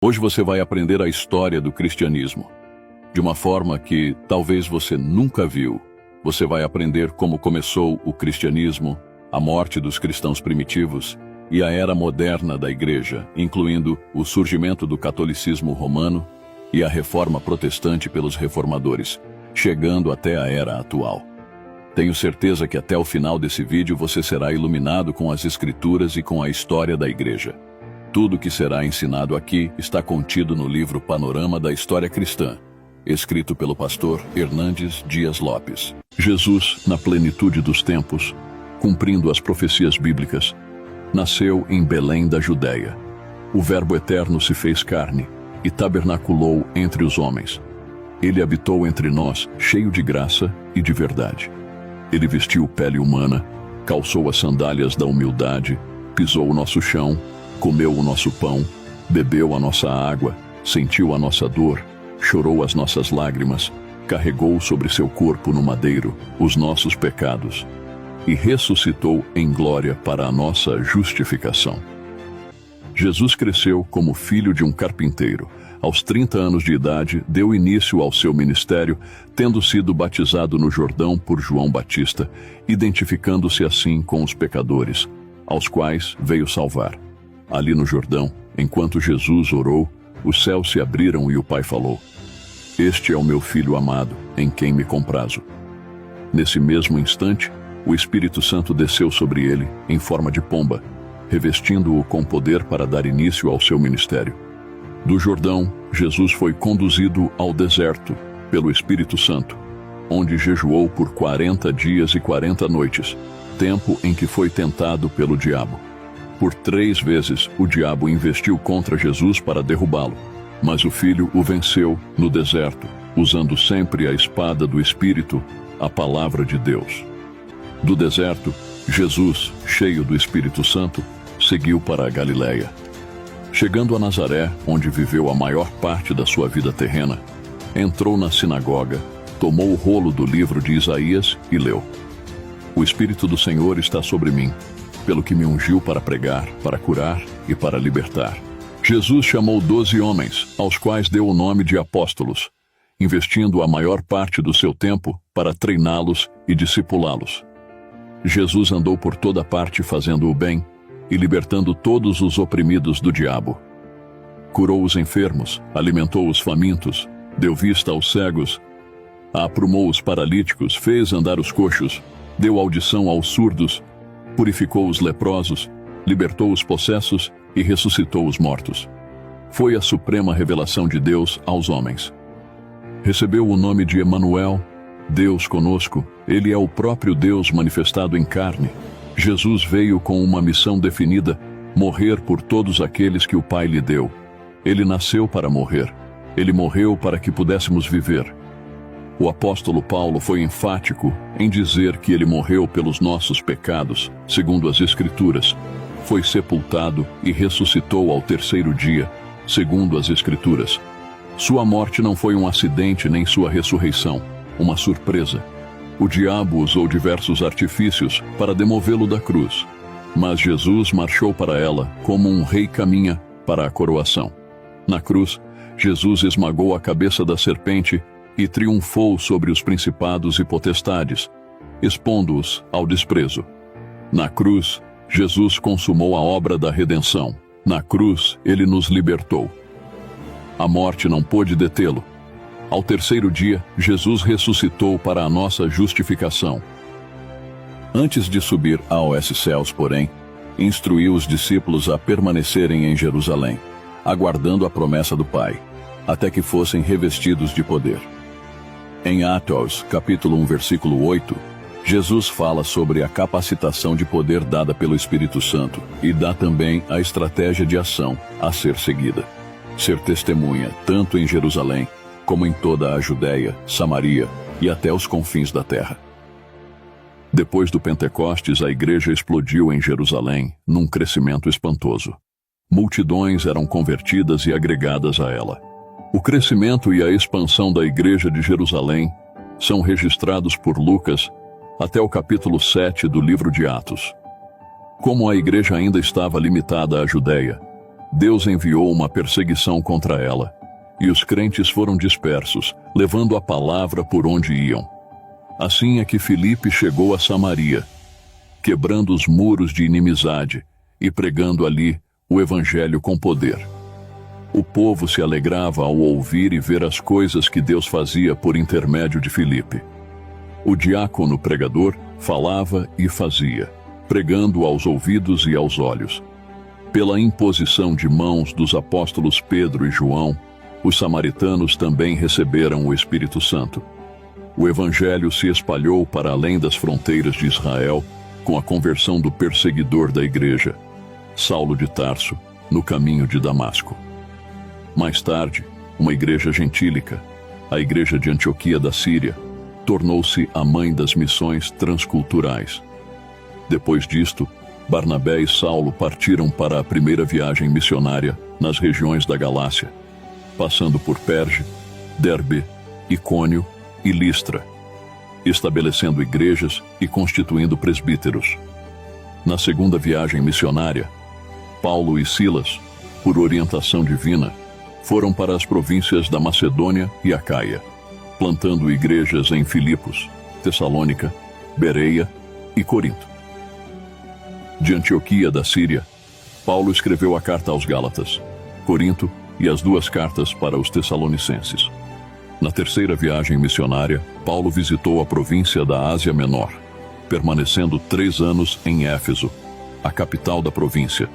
Hoje você vai aprender a história do cristianismo, de uma forma que talvez você nunca viu. Você vai aprender como começou o cristianismo, a morte dos cristãos primitivos e a era moderna da igreja, incluindo o surgimento do catolicismo romano e a reforma protestante pelos reformadores, chegando até a era atual. Tenho certeza que até o final desse vídeo você será iluminado com as escrituras e com a história da igreja. Tudo que será ensinado aqui está contido no livro Panorama da História Cristã, escrito pelo pastor Hernandes Dias Lopes. Jesus, na plenitude dos tempos, cumprindo as profecias bíblicas, nasceu em Belém da Judéia. O Verbo eterno se fez carne e tabernaculou entre os homens. Ele habitou entre nós, cheio de graça e de verdade. Ele vestiu pele humana, calçou as sandálias da humildade, pisou o nosso chão, comeu o nosso pão, bebeu a nossa água, sentiu a nossa dor, chorou as nossas lágrimas, carregou sobre seu corpo no madeiro os nossos pecados e ressuscitou em glória para a nossa justificação. Jesus cresceu como filho de um carpinteiro. Aos 30 anos de idade, deu início ao seu ministério, tendo sido batizado no Jordão por João Batista, identificando-se assim com os pecadores, aos quais veio salvar. Ali no Jordão, enquanto Jesus orou, os céus se abriram e o Pai falou: "Este é o meu Filho amado, em quem me comprazo." Nesse mesmo instante, o Espírito Santo desceu sobre ele, em forma de pomba, revestindo-o com poder para dar início ao seu ministério. Do Jordão, Jesus foi conduzido ao deserto pelo Espírito Santo, onde jejuou por 40 dias e 40 noites, tempo em que foi tentado pelo diabo. Por 3 vezes o diabo investiu contra Jesus para derrubá-lo, mas o Filho o venceu no deserto, usando sempre a espada do Espírito, a palavra de Deus. Do deserto, Jesus, cheio do Espírito Santo, seguiu para a Galileia. Chegando a Nazaré, onde viveu a maior parte da sua vida terrena, entrou na sinagoga, tomou o rolo do livro de Isaías e leu: "O Espírito do Senhor está sobre mim, pelo que me ungiu para pregar, para curar e para libertar." Jesus chamou 12 homens, aos quais deu o nome de apóstolos, investindo a maior parte do seu tempo para treiná-los e discipulá-los. Jesus andou por toda parte fazendo o bem e libertando todos os oprimidos do diabo. Curou os enfermos, alimentou os famintos, deu vista aos cegos, aprumou os paralíticos, fez andar os coxos, deu audição aos surdos, purificou os leprosos, libertou os possessos e ressuscitou os mortos. Foi a suprema revelação de Deus aos homens. Recebeu o nome de Emanuel, Deus conosco. Ele é o próprio Deus manifestado em carne. Jesus veio com uma missão definida: morrer por todos aqueles que o Pai lhe deu. Ele nasceu para morrer. Ele morreu para que pudéssemos viver. O apóstolo Paulo foi enfático em dizer que ele morreu pelos nossos pecados, segundo as Escrituras, foi sepultado e ressuscitou ao 3º dia, segundo as Escrituras. Sua morte não foi um acidente nem sua ressurreição, uma surpresa. O diabo usou diversos artifícios para demovê-lo da cruz, mas Jesus marchou para ela como um rei caminha para a coroação. Na cruz, Jesus esmagou a cabeça da serpente e triunfou sobre os principados e potestades, expondo-os ao desprezo. Na cruz, Jesus consumou a obra da redenção. Na cruz, ele nos libertou. A morte não pôde detê-lo. Ao 3º dia, Jesus ressuscitou para a nossa justificação. Antes de subir aos céus, porém, instruiu os discípulos a permanecerem em Jerusalém, aguardando a promessa do Pai, até que fossem revestidos de poder. Em Atos, capítulo 1, versículo 8, Jesus fala sobre a capacitação de poder dada pelo Espírito Santo e dá também a estratégia de ação a ser seguida: ser testemunha tanto em Jerusalém como em toda a Judéia, Samaria e até os confins da terra. Depois do Pentecostes, a igreja explodiu em Jerusalém num crescimento espantoso. Multidões eram convertidas e agregadas a ela. O crescimento e a expansão da igreja de Jerusalém são registrados por Lucas até o capítulo 7 do livro de Atos. Como a igreja ainda estava limitada à Judéia, Deus enviou uma perseguição contra ela, e os crentes foram dispersos, levando a palavra por onde iam. Assim é que Filipe chegou a Samaria, quebrando os muros de inimizade e pregando ali o evangelho com poder. O povo se alegrava ao ouvir e ver as coisas que Deus fazia por intermédio de Filipe. O diácono pregador falava e fazia, pregando aos ouvidos e aos olhos. Pela imposição de mãos dos apóstolos Pedro e João, os samaritanos também receberam o Espírito Santo. O evangelho se espalhou para além das fronteiras de Israel, com a conversão do perseguidor da igreja, Saulo de Tarso, no caminho de Damasco. Mais tarde, uma igreja gentílica, a igreja de Antioquia da Síria, tornou-se a mãe das missões transculturais. Depois disto, Barnabé e Saulo partiram para a primeira viagem missionária nas regiões da Galácia, passando por Perge, Derbe, Icônio e Listra, estabelecendo igrejas e constituindo presbíteros. Na segunda viagem missionária, Paulo e Silas, por orientação divina, foram para as províncias da Macedônia e Acaia, plantando igrejas em Filipos, Tessalônica, Bereia e Corinto. De Antioquia da Síria, Paulo escreveu a carta aos Gálatas, Corinto e as 2 cartas para os Tessalonicenses. Na terceira viagem missionária, Paulo visitou a província da Ásia Menor, permanecendo 3 anos em Éfeso, a capital da província,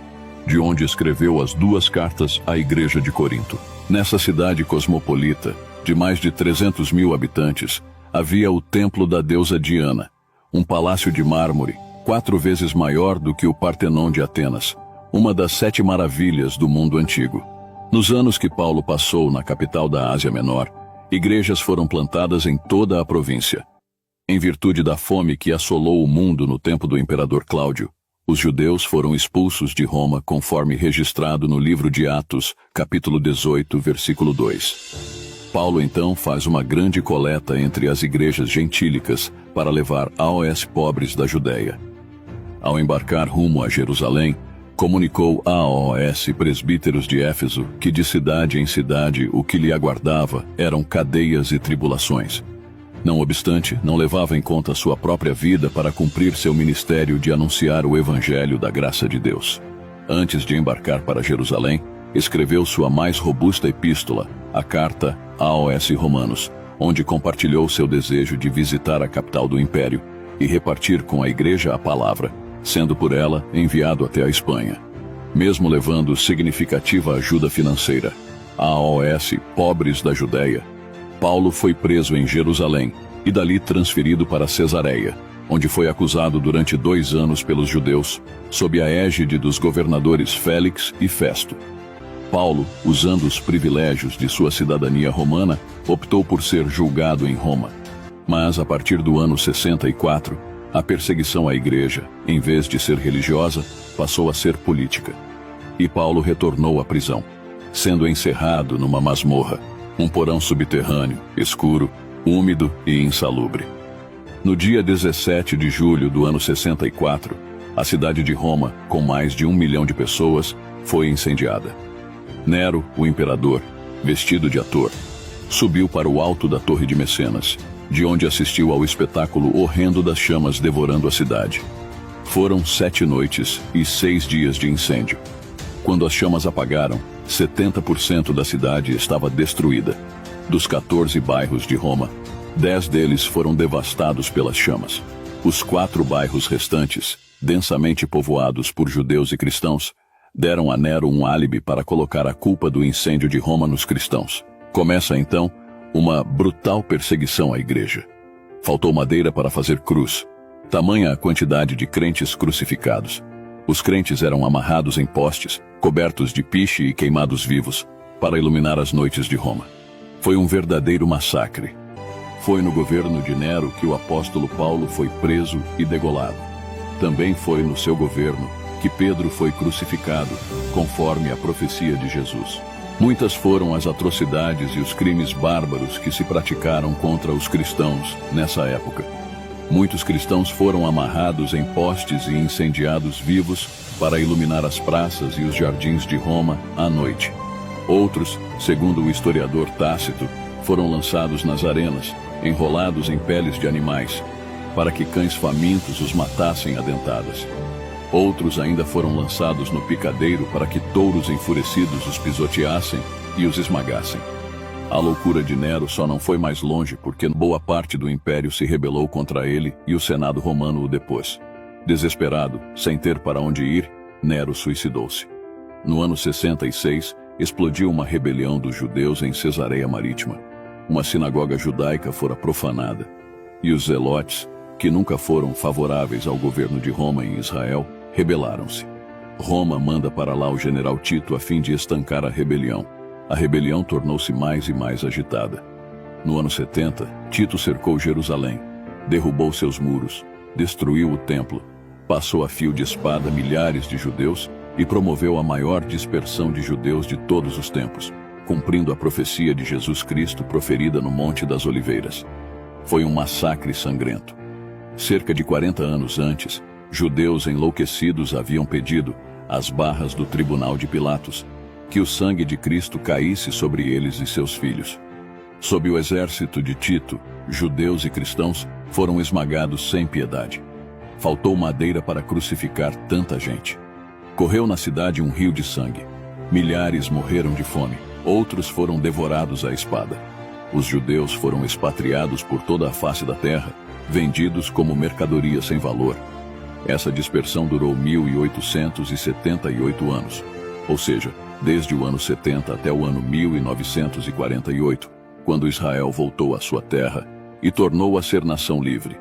de onde escreveu as 2 cartas à igreja de Corinto. Nessa cidade cosmopolita, de mais de 300 mil habitantes, havia o templo da deusa Diana, um palácio de mármore, 4 vezes maior do que o Partenon de Atenas, uma das 7 maravilhas do mundo antigo. Nos anos que Paulo passou na capital da Ásia Menor, igrejas foram plantadas em toda a província. Em virtude da fome que assolou o mundo no tempo do imperador Cláudio, os judeus foram expulsos de Roma conforme registrado no livro de Atos, capítulo 18, versículo 2. Paulo então faz uma grande coleta entre as igrejas gentílicas para levar aos pobres da Judéia. Ao embarcar rumo a Jerusalém, comunicou aos presbíteros de Éfeso que de cidade em cidade o que lhe aguardava eram cadeias e tribulações. Não obstante, não levava em conta sua própria vida para cumprir seu ministério de anunciar o evangelho da graça de Deus. Antes de embarcar para Jerusalém, escreveu sua mais robusta epístola, a carta aos Romanos, onde compartilhou seu desejo de visitar a capital do império e repartir com a igreja a palavra, sendo por ela enviado até a Espanha. Mesmo levando significativa ajuda financeira aos pobres da Judéia, Paulo foi preso em Jerusalém e dali transferido para Cesareia, onde foi acusado durante 2 anos pelos judeus, sob a égide dos governadores Félix e Festo. Paulo, usando os privilégios de sua cidadania romana, optou por ser julgado em Roma. Mas, a partir do ano 64, a perseguição à igreja, em vez de ser religiosa, passou a ser política. E Paulo retornou à prisão, sendo encerrado numa masmorra, um porão subterrâneo, escuro, úmido e insalubre. No dia 17 de julho do ano 64, a cidade de Roma, com mais de 1 milhão de pessoas, foi incendiada. Nero, o imperador, vestido de ator, subiu para o alto da Torre de Mecenas, de onde assistiu ao espetáculo horrendo das chamas devorando a cidade. Foram 7 noites e 6 dias de incêndio. Quando as chamas apagaram, 70% da cidade estava destruída. Dos 14 bairros de Roma, 10 deles foram devastados pelas chamas. Os 4 bairros restantes, densamente povoados por judeus e cristãos, deram a Nero um álibi para colocar a culpa do incêndio de Roma nos cristãos. Começa então uma brutal perseguição à igreja. Faltou madeira para fazer cruz, tamanha a quantidade de crentes crucificados. Os crentes eram amarrados em postes, cobertos de piche e queimados vivos, para iluminar as noites de Roma. Foi um verdadeiro massacre. Foi no governo de Nero que o apóstolo Paulo foi preso e degolado. Também foi no seu governo que Pedro foi crucificado, conforme a profecia de Jesus. Muitas foram as atrocidades e os crimes bárbaros que se praticaram contra os cristãos nessa época. Muitos cristãos foram amarrados em postes e incendiados vivos para iluminar as praças e os jardins de Roma à noite. Outros, segundo o historiador Tácito, foram lançados nas arenas, enrolados em peles de animais, para que cães famintos os matassem a dentadas. Outros ainda foram lançados no picadeiro para que touros enfurecidos os pisoteassem e os esmagassem. A loucura de Nero só não foi mais longe porque boa parte do império se rebelou contra ele e o Senado romano o depôs. Desesperado, sem ter para onde ir, Nero suicidou-se. No ano 66, explodiu uma rebelião dos judeus em Cesareia Marítima. Uma sinagoga judaica fora profanada, e os zelotes, que nunca foram favoráveis ao governo de Roma em Israel, rebelaram-se. Roma manda para lá o general Tito a fim de estancar a rebelião. A rebelião tornou-se mais e mais agitada. No ano 70, Tito cercou Jerusalém, derrubou seus muros, destruiu o templo, passou a fio de espada milhares de judeus e promoveu a maior dispersão de judeus de todos os tempos, cumprindo a profecia de Jesus Cristo proferida no Monte das Oliveiras. Foi um massacre sangrento. Cerca de 40 anos antes, judeus enlouquecidos haviam pedido, às barras do tribunal de Pilatos, que o sangue de Cristo caísse sobre eles e seus filhos. Sob o exército de Tito, judeus e cristãos foram esmagados sem piedade. Faltou madeira para crucificar tanta gente. Correu na cidade um rio de sangue. Milhares morreram de fome, outros foram devorados à espada. Os judeus foram expatriados por toda a face da terra, vendidos como mercadoria sem valor. Essa dispersão durou 1878 anos, ou seja, desde o ano 70 até o ano 1948, quando Israel voltou à sua terra e tornou a ser nação livre.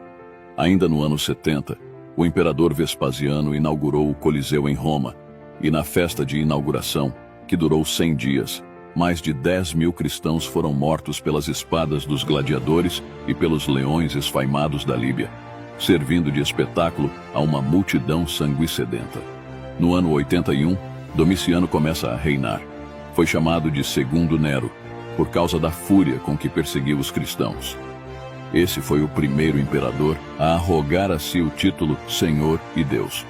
Ainda no ano 70, o imperador Vespasiano inaugurou o Coliseu em Roma, e na festa de inauguração, que durou 100 dias, mais de 10.000 cristãos foram mortos pelas espadas dos gladiadores e pelos leões esfaimados da Líbia, servindo de espetáculo a uma multidão sanguessedenta. No ano 81, Domiciano começa a reinar. Foi chamado de Segundo Nero, por causa da fúria com que perseguiu os cristãos. Esse foi o primeiro imperador a arrogar a si o título Senhor e Deus.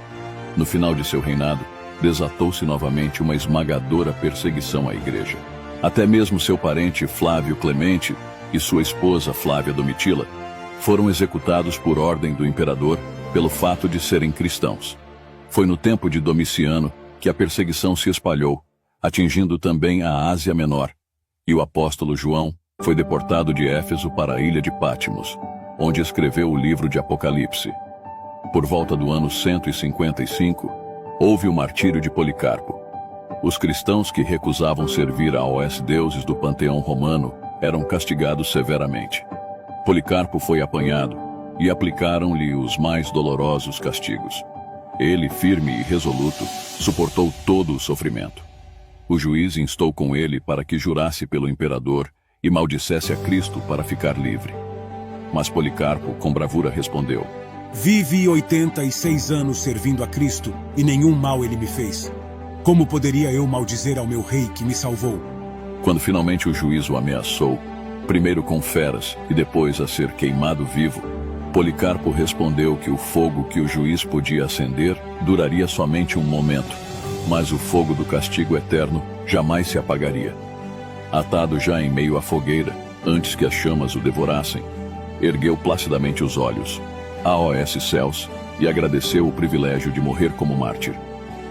No final de seu reinado, desatou-se novamente uma esmagadora perseguição à igreja. Até mesmo seu parente Flávio Clemente e sua esposa Flávia Domitila foram executados por ordem do imperador pelo fato de serem cristãos. Foi no tempo de Domiciano que a perseguição se espalhou, atingindo também a Ásia Menor, e o apóstolo João foi deportado de Éfeso para a ilha de Patmos, onde escreveu o livro de Apocalipse. Por volta do ano 155, houve o martírio de Policarpo. Os cristãos que recusavam servir aos deuses do panteão romano eram castigados severamente. Policarpo foi apanhado e aplicaram-lhe os mais dolorosos castigos. Ele, firme e resoluto, suportou todo o sofrimento. O juiz instou com ele para que jurasse pelo imperador e maldissesse a Cristo para ficar livre. Mas Policarpo, com bravura, respondeu: Vivi 86 anos servindo a Cristo e nenhum mal ele me fez. Como poderia eu maldizer ao meu rei que me salvou? Quando finalmente o juiz o ameaçou, primeiro com feras e depois a ser queimado vivo, Policarpo respondeu que o fogo que o juiz podia acender duraria somente um momento, mas o fogo do castigo eterno jamais se apagaria. Atado já em meio à fogueira, antes que as chamas o devorassem, ergueu placidamente os olhos aos céus e agradeceu o privilégio de morrer como mártir.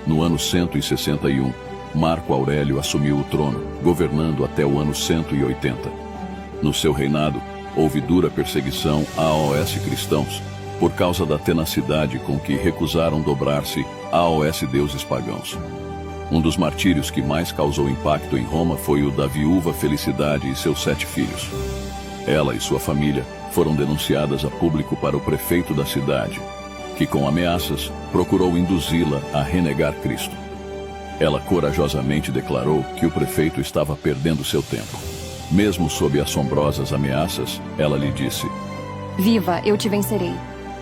No ano 161, Marco Aurélio assumiu o trono, governando até o ano 180. No seu reinado, houve dura perseguição aos cristãos, por causa da tenacidade com que recusaram dobrar-se aos deuses pagãos. Um dos martírios que mais causou impacto em Roma foi o da viúva Felicidade e seus 7 filhos. Ela e sua família foram denunciadas a público para o prefeito da cidade, que com ameaças procurou induzi-la a renegar Cristo. Ela corajosamente declarou que o prefeito estava perdendo seu tempo. Mesmo sob assombrosas ameaças, ela lhe disse: Viva, eu te vencerei.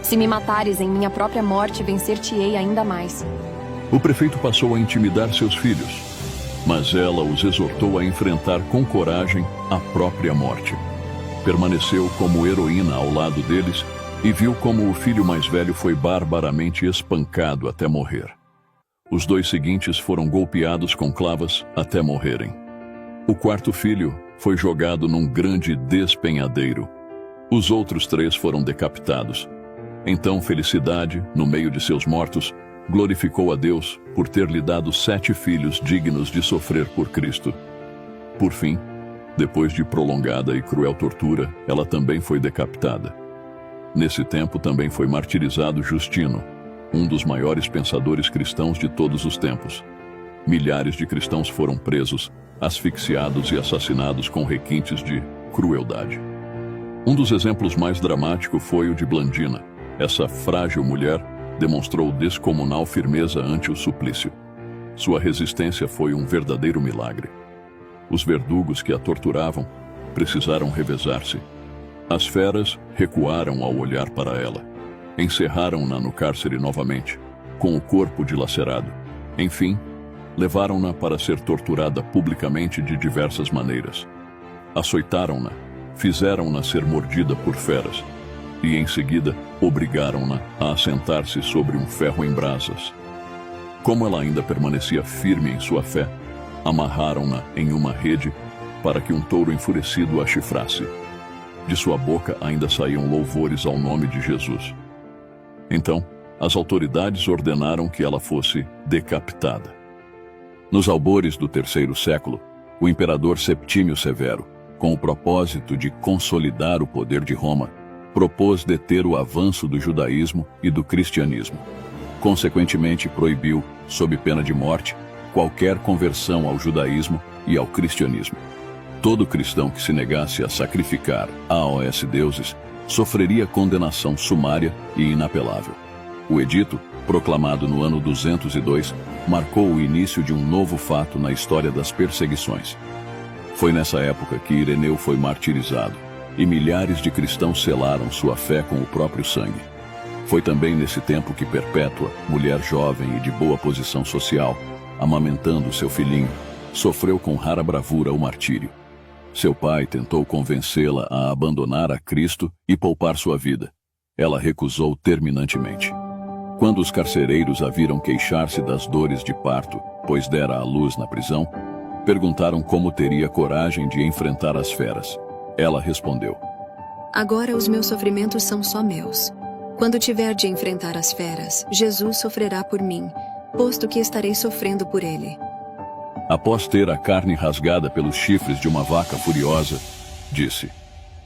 Se me matares em minha própria morte, vencer-te-ei ainda mais. O prefeito passou a intimidar seus filhos, mas ela os exortou a enfrentar com coragem a própria morte. Permaneceu como heroína ao lado deles e viu como o filho mais velho foi barbaramente espancado até morrer. Os 2 seguintes foram golpeados com clavas até morrerem. O 4º filho foi jogado num grande despenhadeiro. Os outros 3 foram decapitados. Então Felicidade, no meio de seus mortos, glorificou a Deus por ter lhe dado 7 filhos dignos de sofrer por Cristo. Por fim, depois de prolongada e cruel tortura, ela também foi decapitada. Nesse tempo também foi martirizado Justino, um dos maiores pensadores cristãos de todos os tempos. Milhares de cristãos foram presos, asfixiados e assassinados com requintes de crueldade. Um dos exemplos mais dramáticos foi o de Blandina. Essa frágil mulher demonstrou descomunal firmeza ante o suplício. Sua resistência foi um verdadeiro milagre. Os verdugos que a torturavam precisaram revezar-se. As feras recuaram ao olhar para ela. Encerraram-na no cárcere novamente, com o corpo dilacerado. Enfim, levaram-na para ser torturada publicamente de diversas maneiras. Açoitaram-na, fizeram-na ser mordida por feras, e em seguida obrigaram-na a assentar-se sobre um ferro em brasas. Como ela ainda permanecia firme em sua fé, amarraram-na em uma rede para que um touro enfurecido a chifrasse. De sua boca ainda saíam louvores ao nome de Jesus. Então, as autoridades ordenaram que ela fosse decapitada. Nos albores do 3º século, o imperador Septímio Severo, com o propósito de consolidar o poder de Roma, propôs deter o avanço do judaísmo e do cristianismo. Consequentemente, proibiu, sob pena de morte, qualquer conversão ao judaísmo e ao cristianismo. Todo cristão que se negasse a sacrificar aos deuses sofreria condenação sumária e inapelável. O edito, proclamado no ano 202, marcou o início de um novo fato na história das perseguições. Foi nessa época que Ireneu foi martirizado, e milhares de cristãos selaram sua fé com o próprio sangue. Foi também nesse tempo que Perpétua, mulher jovem e de boa posição social, amamentando seu filhinho, sofreu com rara bravura o martírio. Seu pai tentou convencê-la a abandonar a Cristo e poupar sua vida. Ela recusou terminantemente. Quando os carcereiros a viram queixar-se das dores de parto, pois dera à luz na prisão, perguntaram como teria coragem de enfrentar as feras. Ela respondeu: Agora os meus sofrimentos são só meus. Quando tiver de enfrentar as feras, Jesus sofrerá por mim, posto que estarei sofrendo por ele. Após ter a carne rasgada pelos chifres de uma vaca furiosa, disse: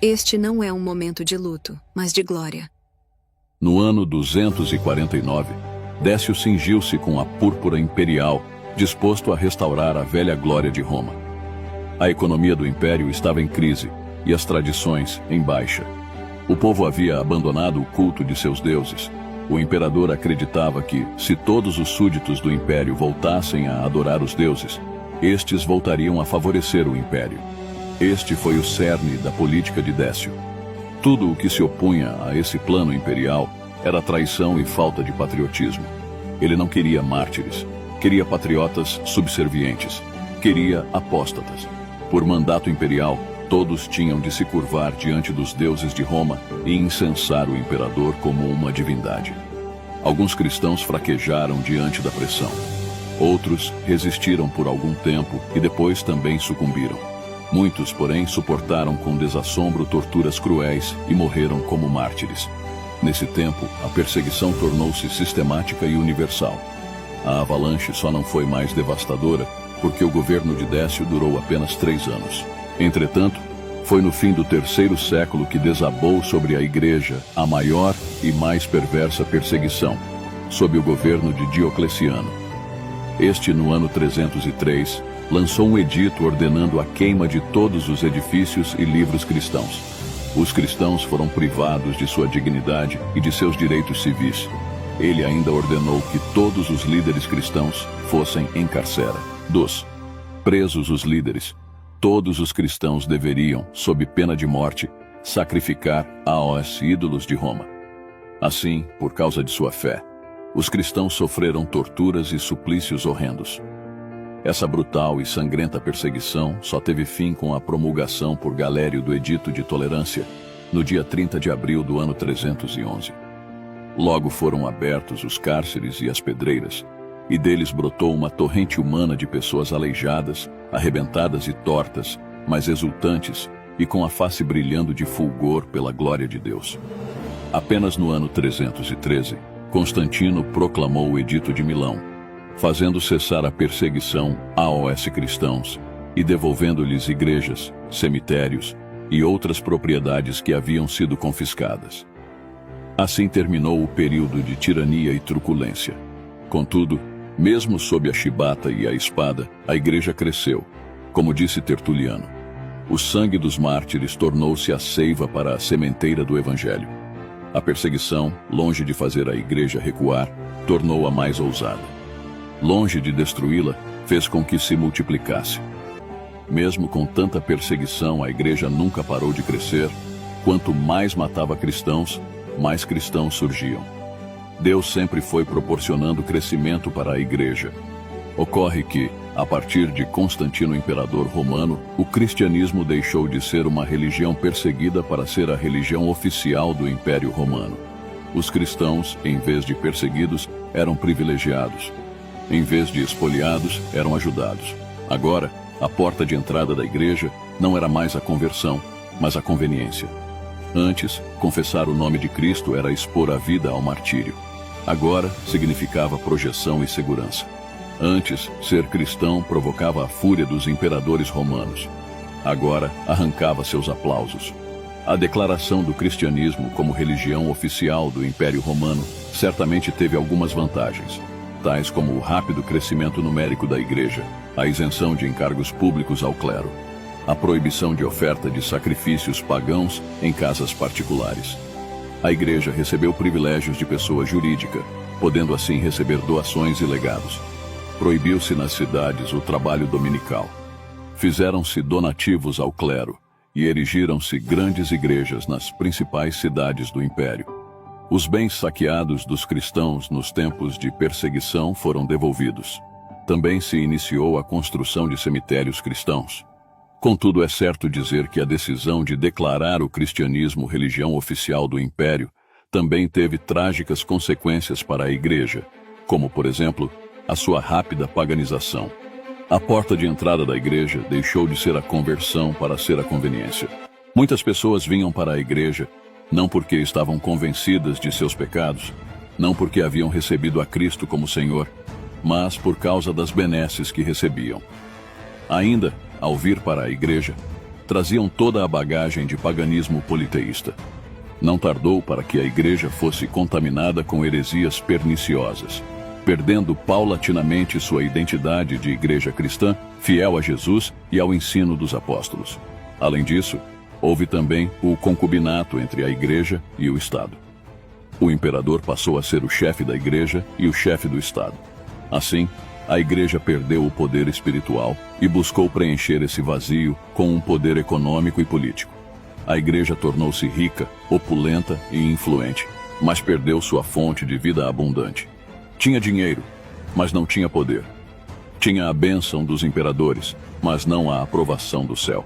Este não é um momento de luto, mas de glória. No ano 249, Décio cingiu-se com a púrpura imperial, disposto a restaurar a velha glória de Roma. A economia do império estava em crise e as tradições em baixa. O povo havia abandonado o culto de seus deuses. O imperador acreditava que, se todos os súditos do império voltassem a adorar os deuses, estes voltariam a favorecer o império. Este foi o cerne da política de Décio. Tudo o que se opunha a esse plano imperial era traição e falta de patriotismo. Ele não queria mártires, queria patriotas subservientes, queria apóstatas. Por mandato imperial, todos tinham de se curvar diante dos deuses de Roma e incensar o imperador como uma divindade. Alguns cristãos fraquejaram diante da pressão. Outros resistiram por algum tempo e depois também sucumbiram. Muitos, porém, suportaram com desassombro torturas cruéis e morreram como mártires. Nesse tempo, a perseguição tornou-se sistemática e universal. A avalanche só não foi mais devastadora porque o governo de Décio durou apenas 3 anos. Entretanto, foi no fim do 3º século que desabou sobre a Igreja a maior e mais perversa perseguição, sob o governo de Diocleciano. Este, no ano 303, lançou um edito ordenando a queima de todos os edifícios e livros cristãos. Os cristãos foram privados de sua dignidade e de seus direitos civis. Ele ainda ordenou que todos os líderes cristãos fossem encarcerados. Presos os líderes, todos os cristãos deveriam, sob pena de morte, sacrificar aos ídolos de Roma. Assim, por causa de sua fé, os cristãos sofreram torturas e suplícios horrendos. Essa brutal e sangrenta perseguição só teve fim com a promulgação por Galério do Edito de Tolerância, no dia 30 de abril do ano 311. Logo foram abertos os cárceres e as pedreiras, e deles brotou uma torrente humana de pessoas aleijadas, arrebentadas e tortas, mas exultantes e com a face brilhando de fulgor pela glória de Deus. Apenas no ano 313, Constantino proclamou o Edito de Milão, fazendo cessar a perseguição aos cristãos e devolvendo-lhes igrejas, cemitérios e outras propriedades que haviam sido confiscadas. Assim terminou o período de tirania e truculência. Contudo, mesmo sob a chibata e a espada, a igreja cresceu. Como disse Tertuliano, o sangue dos mártires tornou-se a seiva para a sementeira do evangelho. A perseguição, longe de fazer a igreja recuar, tornou-a mais ousada. Longe de destruí-la, fez com que se multiplicasse. Mesmo com tanta perseguição, a igreja nunca parou de crescer. Quanto mais matava cristãos, mais cristãos surgiam. Deus sempre foi proporcionando crescimento para a igreja. Ocorre que, a partir de Constantino Imperador Romano, o cristianismo deixou de ser uma religião perseguida para ser a religião oficial do Império Romano. Os cristãos, em vez de perseguidos, eram privilegiados. Em vez de expoliados, eram ajudados. Agora, a porta de entrada da igreja não era mais a conversão, mas a conveniência. Antes, confessar o nome de Cristo era expor a vida ao martírio. Agora, significava projeção e segurança. Antes, ser cristão provocava a fúria dos imperadores romanos. Agora, arrancava seus aplausos. A declaração do cristianismo como religião oficial do Império Romano certamente teve algumas vantagens, tais como o rápido crescimento numérico da igreja, a isenção de encargos públicos ao clero, a proibição de oferta de sacrifícios pagãos em casas particulares. A igreja recebeu privilégios de pessoa jurídica, podendo assim receber doações e legados. Proibiu-se nas cidades o trabalho dominical. Fizeram-se donativos ao clero e erigiram-se grandes igrejas nas principais cidades do império. Os bens saqueados dos cristãos nos tempos de perseguição foram devolvidos. Também se iniciou a construção de cemitérios cristãos. Contudo, é certo dizer que a decisão de declarar o cristianismo religião oficial do império também teve trágicas consequências para a igreja, como, por exemplo, a sua rápida paganização. A porta de entrada da igreja deixou de ser a conversão para ser a conveniência. Muitas pessoas vinham para a igreja não porque estavam convencidas de seus pecados, não porque haviam recebido a Cristo como Senhor, mas por causa das benesses que recebiam. Ainda, ao vir para a igreja, traziam toda a bagagem de paganismo politeísta. Não tardou para que a igreja fosse contaminada com heresias perniciosas, perdendo paulatinamente sua identidade de igreja cristã, fiel a Jesus e ao ensino dos apóstolos. Além disso, houve também o concubinato entre a igreja e o Estado. O imperador passou a ser o chefe da igreja e o chefe do Estado. Assim, a igreja perdeu o poder espiritual e buscou preencher esse vazio com um poder econômico e político. A igreja tornou-se rica, opulenta e influente, mas perdeu sua fonte de vida abundante. Tinha dinheiro, mas não tinha poder. Tinha a bênção dos imperadores, mas não a aprovação do céu.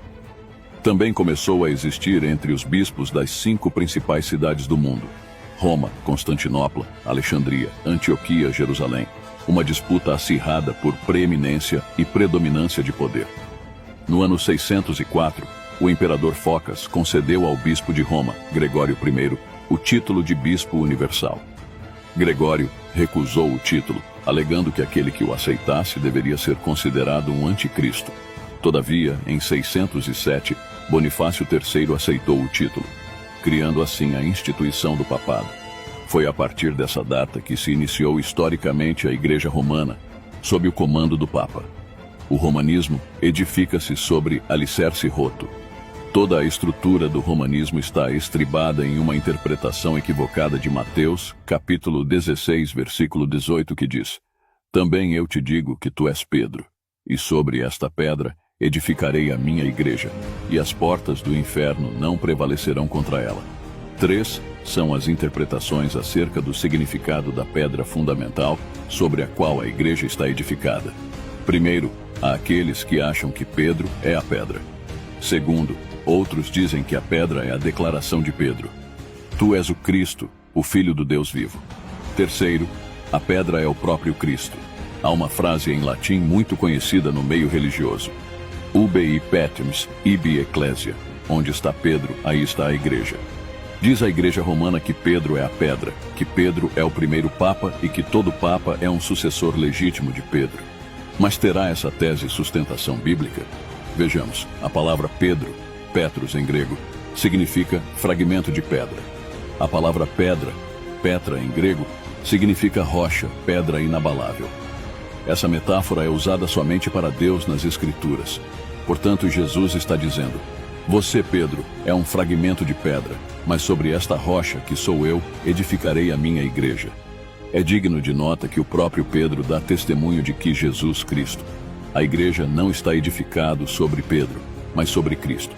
Também começou a existir entre os bispos das 5 principais cidades do mundo, Roma, Constantinopla, Alexandria, Antioquia, Jerusalém, uma disputa acirrada por preeminência e predominância de poder. No ano 604, o imperador Focas concedeu ao bispo de Roma, Gregório I, o título de bispo universal. Gregório recusou o título, alegando que aquele que o aceitasse deveria ser considerado um anticristo. Todavia, em 607, Bonifácio III aceitou o título, criando assim a instituição do papado. Foi a partir dessa data que se iniciou historicamente a Igreja Romana, sob o comando do Papa. O romanismo edifica-se sobre alicerce roto. Toda a estrutura do romanismo está estribada em uma interpretação equivocada de Mateus, capítulo 16, versículo 18, que diz: "Também eu te digo que tu és Pedro, e sobre esta pedra edificarei a minha igreja, e as portas do inferno não prevalecerão contra ela." 3 são as interpretações acerca do significado da pedra fundamental sobre a qual a igreja está edificada. Primeiro, há aqueles que acham que Pedro é a pedra. Segundo, outros dizem que a pedra é a declaração de Pedro: "Tu és o Cristo, o Filho do Deus vivo." Terceiro, a pedra é o próprio Cristo. Há uma frase em latim muito conhecida no meio religioso: Ubi Petimus, ibi Ecclesia. Onde está Pedro, aí está a igreja. Diz a igreja romana que Pedro é a pedra, que Pedro é o primeiro papa e que todo papa é um sucessor legítimo de Pedro. Mas terá essa tese sustentação bíblica? Vejamos, a palavra Pedro, Petros em grego, significa fragmento de pedra. A palavra pedra, Petra em grego, significa rocha, pedra inabalável. Essa metáfora é usada somente para Deus nas Escrituras. Portanto, Jesus está dizendo: você, Pedro, é um fragmento de pedra, mas sobre esta rocha, que sou eu, edificarei a minha igreja. É digno de nota que o próprio Pedro dá testemunho de que Jesus Cristo. A igreja não está edificada sobre Pedro, mas sobre Cristo.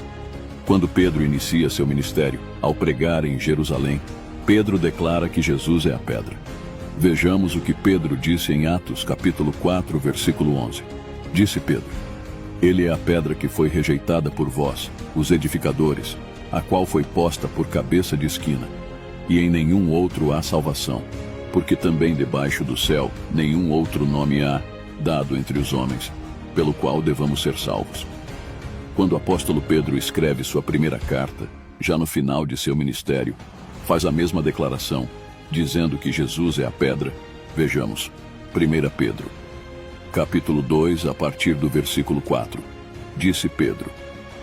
Quando Pedro inicia seu ministério, ao pregar em Jerusalém, Pedro declara que Jesus é a pedra. Vejamos o que Pedro disse em Atos capítulo 4, versículo 11. Disse Pedro: ele é a pedra que foi rejeitada por vós, os edificadores, a qual foi posta por cabeça de esquina. E em nenhum outro há salvação, porque também debaixo do céu nenhum outro nome há, dado entre os homens, pelo qual devamos ser salvos. Quando o apóstolo Pedro escreve sua primeira carta, já no final de seu ministério, faz a mesma declaração, dizendo que Jesus é a pedra. Vejamos, 1 Pedro, capítulo 2, a partir do versículo 4. Disse Pedro: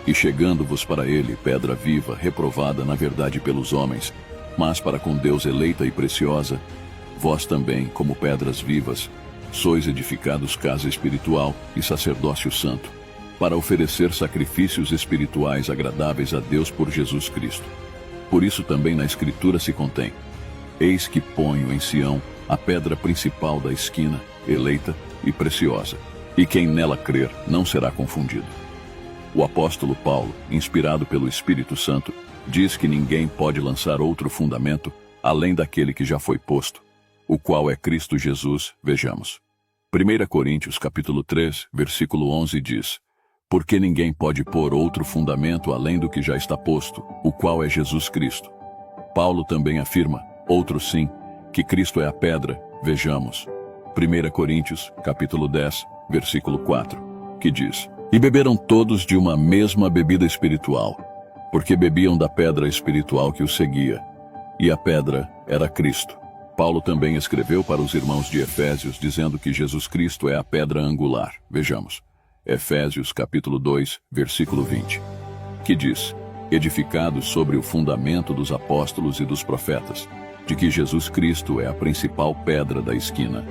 e chegando-vos para ele, pedra viva, reprovada na verdade pelos homens, mas para com Deus eleita e preciosa, vós também, como pedras vivas, sois edificados casa espiritual e sacerdócio santo, para oferecer sacrifícios espirituais agradáveis a Deus por Jesus Cristo. Por isso também na Escritura se contém: eis que ponho em Sião a pedra principal da esquina, eleita e preciosa, e quem nela crer não será confundido. O apóstolo Paulo, inspirado pelo Espírito Santo, diz que ninguém pode lançar outro fundamento além daquele que já foi posto, o qual é Cristo Jesus. Vejamos. 1 Coríntios capítulo 3, versículo 11 diz: porque ninguém pode pôr outro fundamento além do que já está posto, o qual é Jesus Cristo. Paulo também afirma, outro sim, que Cristo é a pedra. Vejamos. 1 Coríntios capítulo 10, versículo 4, que diz: e beberam todos de uma mesma bebida espiritual, porque bebiam da pedra espiritual que os seguia, e a pedra era Cristo. Paulo também escreveu para os irmãos de Efésios, dizendo que Jesus Cristo é a pedra angular. Vejamos. Efésios capítulo 2, versículo 20, que diz: edificados sobre o fundamento dos apóstolos e dos profetas, de que Jesus Cristo é a principal pedra da esquina.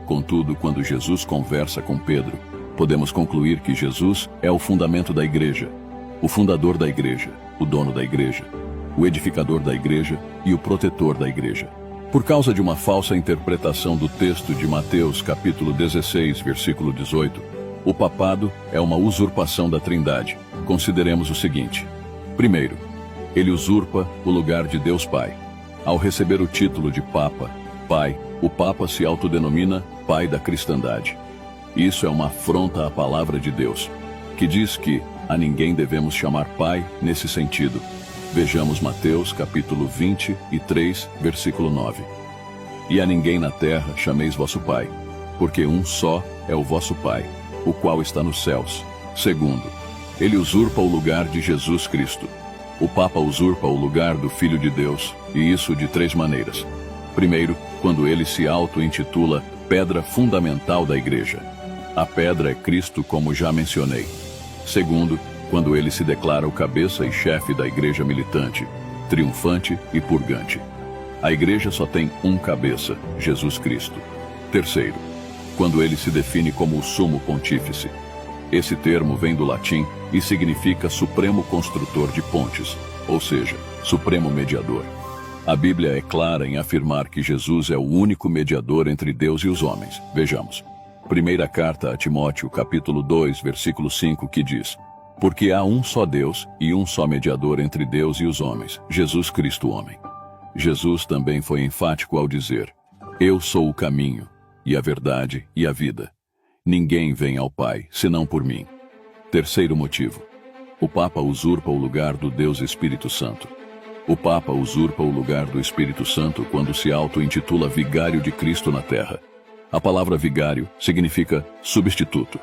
Contudo, quando Jesus conversa com Pedro, podemos concluir que Jesus é o fundamento da igreja, o fundador da igreja, o dono da igreja, o edificador da igreja e o protetor da igreja. Por causa de uma falsa interpretação do texto de Mateus capítulo 16, versículo 18, o papado é uma usurpação da Trindade. Consideremos o seguinte. Primeiro, ele usurpa o lugar de Deus Pai. Ao receber o título de Papa, Pai, o Papa se autodenomina Pai da cristandade. Isso é uma afronta à palavra de Deus, que diz que a ninguém devemos chamar Pai nesse sentido. Vejamos Mateus capítulo 23, versículo 9. E a ninguém na terra chameis vosso Pai, porque um só é o vosso Pai, o qual está nos céus. Segundo, ele usurpa o lugar de Jesus Cristo. O Papa usurpa o lugar do Filho de Deus, e isso de três maneiras. Primeiro, quando ele se auto-intitula pedra fundamental da igreja. A pedra é Cristo, como já mencionei. Segundo, quando ele se declara o cabeça e chefe da igreja militante, triunfante e purgante. A igreja só tem um cabeça, Jesus Cristo. Terceiro, quando ele se define como o sumo pontífice. Esse termo vem do latim e significa supremo construtor de pontes, ou seja, supremo mediador. A Bíblia é clara em afirmar que Jesus é o único mediador entre Deus e os homens. Vejamos. Primeira carta a Timóteo, capítulo 2, versículo 5, que diz: porque há um só Deus e um só mediador entre Deus e os homens, Jesus Cristo homem. Jesus também foi enfático ao dizer: eu sou o caminho, e a verdade e a vida. Ninguém vem ao Pai, senão por mim. Terceiro motivo. O Papa usurpa o lugar do Deus Espírito Santo. O Papa usurpa o lugar do Espírito Santo quando se auto-intitula vigário de Cristo na terra. A palavra vigário significa substituto.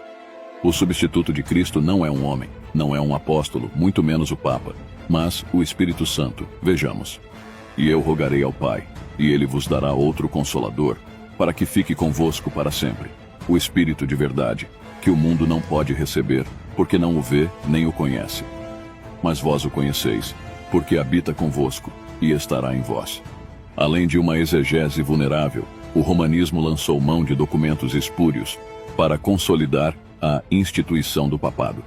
O substituto de Cristo não é um homem, não é um apóstolo, muito menos o Papa, mas o Espírito Santo. Vejamos. E eu rogarei ao Pai, e ele vos dará outro Consolador, para que fique convosco para sempre, o Espírito de verdade, que o mundo não pode receber, porque não o vê nem o conhece. Mas vós o conheceis, porque habita convosco e estará em vós. Além de uma exegese vulnerável, o romanismo lançou mão de documentos espúrios para consolidar a instituição do papado.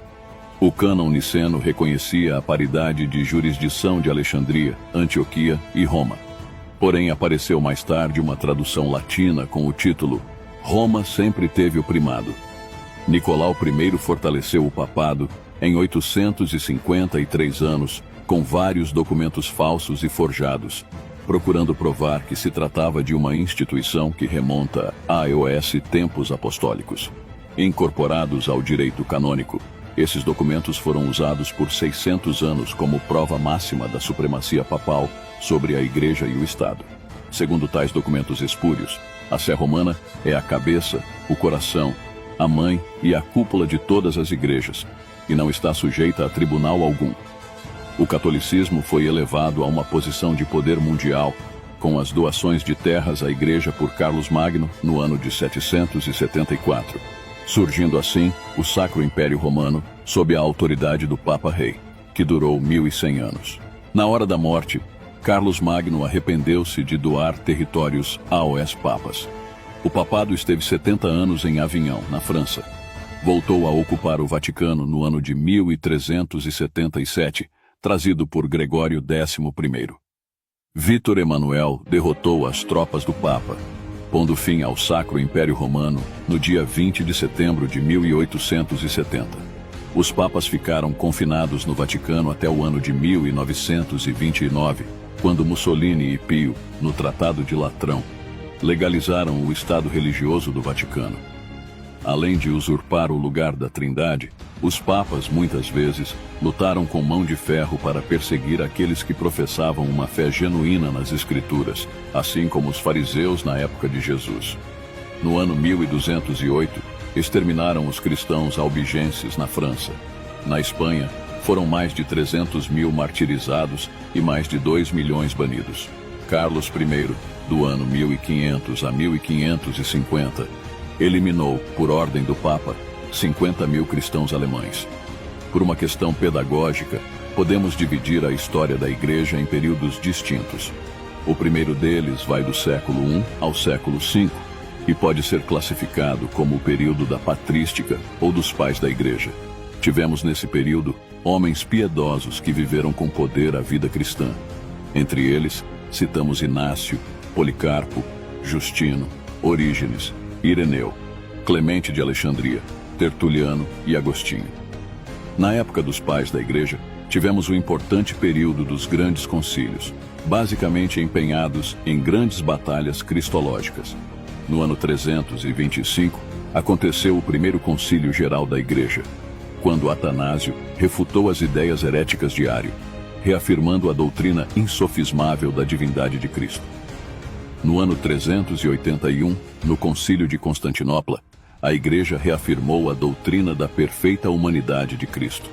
O cânon niceno reconhecia a paridade de jurisdição de Alexandria, Antioquia e Roma. Porém, apareceu mais tarde uma tradução latina com o título Roma sempre teve o primado. Nicolau I fortaleceu o papado em 853 anos com vários documentos falsos e forjados, procurando provar que se tratava de uma instituição que remonta a tempos apostólicos. Incorporados ao direito canônico, esses documentos foram usados por 600 anos como prova máxima da supremacia papal sobre a Igreja e o Estado. Segundo tais documentos espúrios, a Sé Romana é a cabeça, o coração, a mãe e a cúpula de todas as igrejas, e não está sujeita a tribunal algum. O catolicismo foi elevado a uma posição de poder mundial com as doações de terras à Igreja por Carlos Magno no ano de 774, surgindo assim o Sacro Império Romano sob a autoridade do Papa Rei, que durou 1100 anos. Na hora da morte, Carlos Magno arrependeu-se de doar territórios aos papas. O papado esteve 70 anos em Avignon, na França. Voltou a ocupar o Vaticano no ano de 1377, trazido por Gregório XI. Vítor Emanuel derrotou as tropas do Papa, pondo fim ao Sacro Império Romano no dia 20 de setembro de 1870. Os papas ficaram confinados no Vaticano até o ano de 1929, quando Mussolini e Pio, no Tratado de Latrão, legalizaram o Estado religioso do Vaticano. Além de usurpar o lugar da Trindade, os papas, muitas vezes, lutaram com mão de ferro para perseguir aqueles que professavam uma fé genuína nas Escrituras, assim como os fariseus na época de Jesus. No ano 1208, exterminaram os cristãos albigenses na França. Na Espanha, foram mais de 300.000 martirizados e mais de 2 milhões banidos. Carlos I, do ano 1500 a 1550, eliminou, por ordem do Papa, 50.000 cristãos alemães. Por uma questão pedagógica, podemos dividir a história da Igreja em períodos distintos. O primeiro deles vai do século I ao século V e pode ser classificado como o período da patrística ou dos pais da Igreja. Tivemos nesse período homens piedosos que viveram com poder a vida cristã. Entre eles, citamos Inácio, Policarpo, Justino, Orígenes, Ireneu, Clemente de Alexandria, Tertuliano e Agostinho. Na época dos pais da Igreja, tivemos o importante período dos grandes concílios, basicamente empenhados em grandes batalhas cristológicas. No ano 325, aconteceu o primeiro concílio geral da Igreja, quando Atanásio refutou as ideias heréticas de Ário, reafirmando a doutrina insofismável da divindade de Cristo. No ano 381, no Concílio de Constantinopla, a Igreja reafirmou a doutrina da perfeita humanidade de Cristo.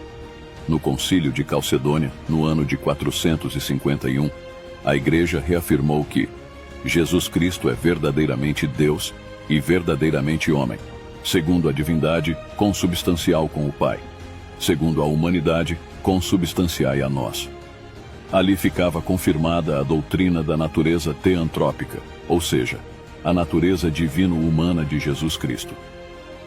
No Concílio de Calcedônia, no ano de 451, a Igreja reafirmou que Jesus Cristo é verdadeiramente Deus e verdadeiramente homem, segundo a divindade, consubstancial com o Pai, segundo a humanidade, consubstanciai a nós. Ali ficava confirmada a doutrina da natureza teantrópica, ou seja, a natureza divino-humana de Jesus Cristo.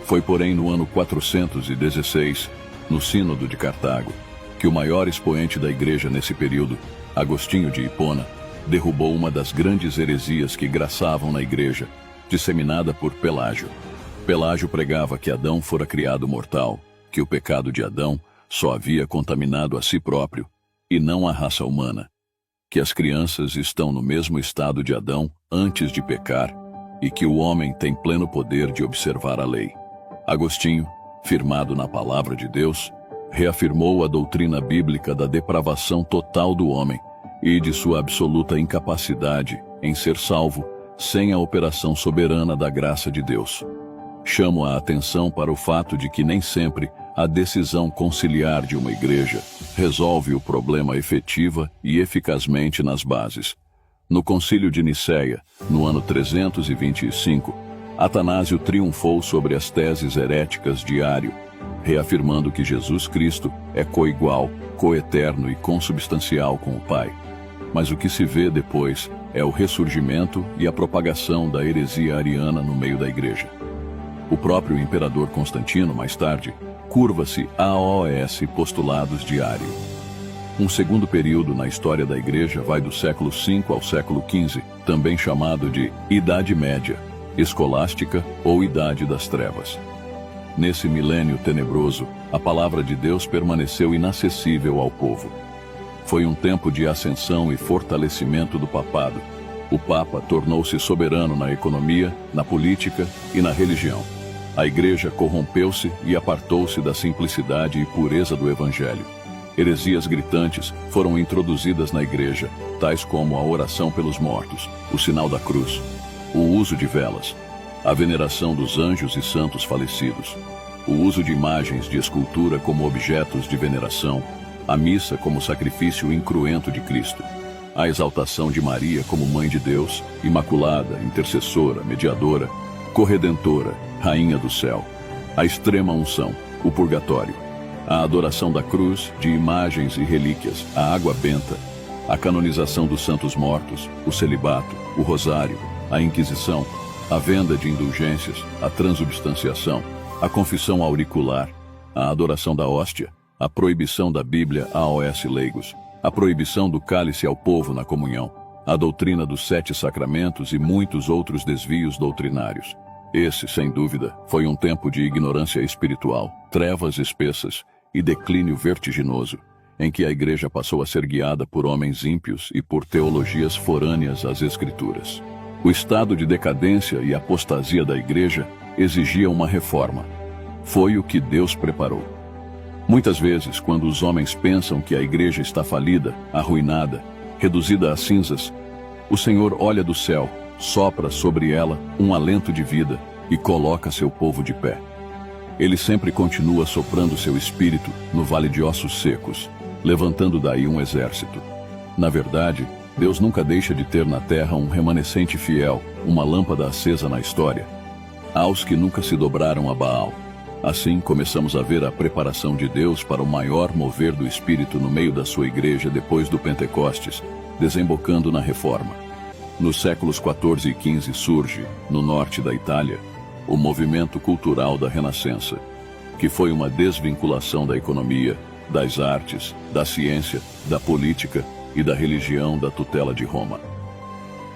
Foi, porém, no ano 416, no Sínodo de Cartago, que o maior expoente da Igreja nesse período, Agostinho de Hipona, derrubou uma das grandes heresias que graçavam na Igreja, disseminada por Pelágio. Pelágio pregava que Adão fora criado mortal, que o pecado de Adão só havia contaminado a si próprio, e não a raça humana, que as crianças estão no mesmo estado de Adão antes de pecar e que o homem tem pleno poder de observar a lei. Agostinho, firmado na palavra de Deus, reafirmou a doutrina bíblica da depravação total do homem e de sua absoluta incapacidade em ser salvo sem a operação soberana da graça de Deus. Chamo a atenção para o fato de que nem sempre a decisão conciliar de uma igreja resolve o problema efetiva e eficazmente nas bases. No Concílio de Nicéia, no ano 325, Atanásio triunfou sobre as teses heréticas de Ário, reafirmando que Jesus Cristo é coigual, coeterno e consubstancial com o Pai. Mas o que se vê depois é o ressurgimento e a propagação da heresia ariana no meio da igreja. O próprio imperador Constantino, mais tarde, curva-se aos postulados de Ário. Um segundo período na história da igreja vai do século V ao século XV, também chamado de Idade Média, Escolástica ou Idade das Trevas. Nesse milênio tenebroso, a palavra de Deus permaneceu inacessível ao povo. Foi um tempo de ascensão e fortalecimento do papado. O Papa tornou-se soberano na economia, na política e na religião. A igreja corrompeu-se e apartou-se da simplicidade e pureza do Evangelho. Heresias gritantes foram introduzidas na igreja, tais como a oração pelos mortos, o sinal da cruz, o uso de velas, a veneração dos anjos e santos falecidos, o uso de imagens de escultura como objetos de veneração, a missa como sacrifício incruento de Cristo, a exaltação de Maria como Mãe de Deus, imaculada, intercessora, mediadora, corredentora, Rainha do céu, a extrema unção, o purgatório, a adoração da cruz, de imagens e relíquias, a água benta, a canonização dos santos mortos, o celibato, o rosário, a Inquisição, a venda de indulgências, a transubstanciação, a confissão auricular, a adoração da hóstia, a proibição da Bíblia aos leigos, a proibição do cálice ao povo na comunhão, a doutrina dos 7 sacramentos e muitos outros desvios doutrinários. Esse, sem dúvida, foi um tempo de ignorância espiritual, trevas espessas e declínio vertiginoso, em que a igreja passou a ser guiada por homens ímpios e por teologias forâneas às Escrituras. O estado de decadência e apostasia da igreja exigia uma reforma. Foi o que Deus preparou. Muitas vezes, quando os homens pensam que a igreja está falida, arruinada, reduzida a cinzas, o Senhor olha do céu, sopra sobre ela um alento de vida e coloca seu povo de pé. Ele sempre continua soprando seu espírito no vale de ossos secos, levantando daí um exército. Na verdade, Deus nunca deixa de ter na terra um remanescente fiel, uma lâmpada acesa na história. Há os que nunca se dobraram a Baal. Assim, começamos a ver a preparação de Deus para o maior mover do Espírito no meio da sua igreja depois do Pentecostes, desembocando na Reforma. Nos séculos XIV e XV surge, no norte da Itália, o movimento cultural da Renascença, que foi uma desvinculação da economia, das artes, da ciência, da política e da religião da tutela de Roma.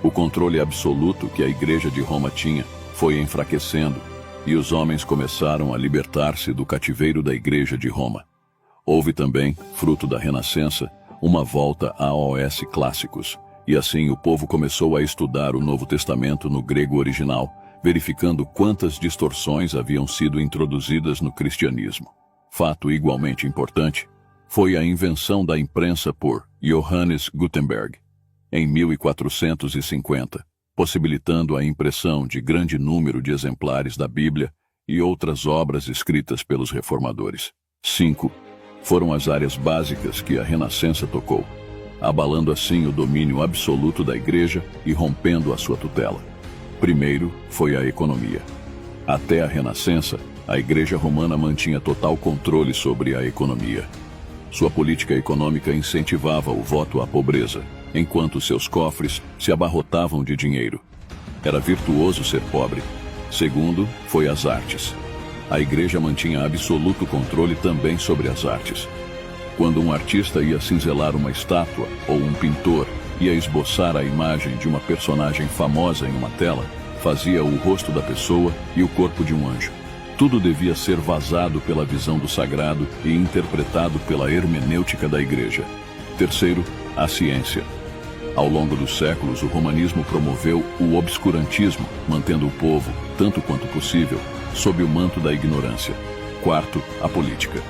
O controle absoluto que a Igreja de Roma tinha foi enfraquecendo e os homens começaram a libertar-se do cativeiro da Igreja de Roma. Houve também, fruto da Renascença, uma volta aos clássicos, e assim o povo começou a estudar o Novo Testamento no grego original, verificando quantas distorções haviam sido introduzidas no cristianismo. Fato igualmente importante foi a invenção da imprensa por Johannes Gutenberg, em 1450, possibilitando a impressão de grande número de exemplares da Bíblia e outras obras escritas pelos reformadores. 5. Foram as áreas básicas que a Renascença tocou, abalando assim o domínio absoluto da Igreja e rompendo a sua tutela. Primeiro foi a economia. Até a Renascença, a Igreja Romana mantinha total controle sobre a economia. Sua política econômica incentivava o voto à pobreza, enquanto seus cofres se abarrotavam de dinheiro. Era virtuoso ser pobre. Segundo, foi as artes. A Igreja mantinha absoluto controle também sobre as artes. Quando um artista ia cinzelar uma estátua ou um pintor ia esboçar a imagem de uma personagem famosa em uma tela, fazia o rosto da pessoa e o corpo de um anjo. Tudo devia ser vazado pela visão do sagrado e interpretado pela hermenêutica da Igreja. Terceiro, a ciência. Ao longo dos séculos, o romanismo promoveu o obscurantismo, mantendo o povo, tanto quanto possível, sob o manto da ignorância. Quarto, a política.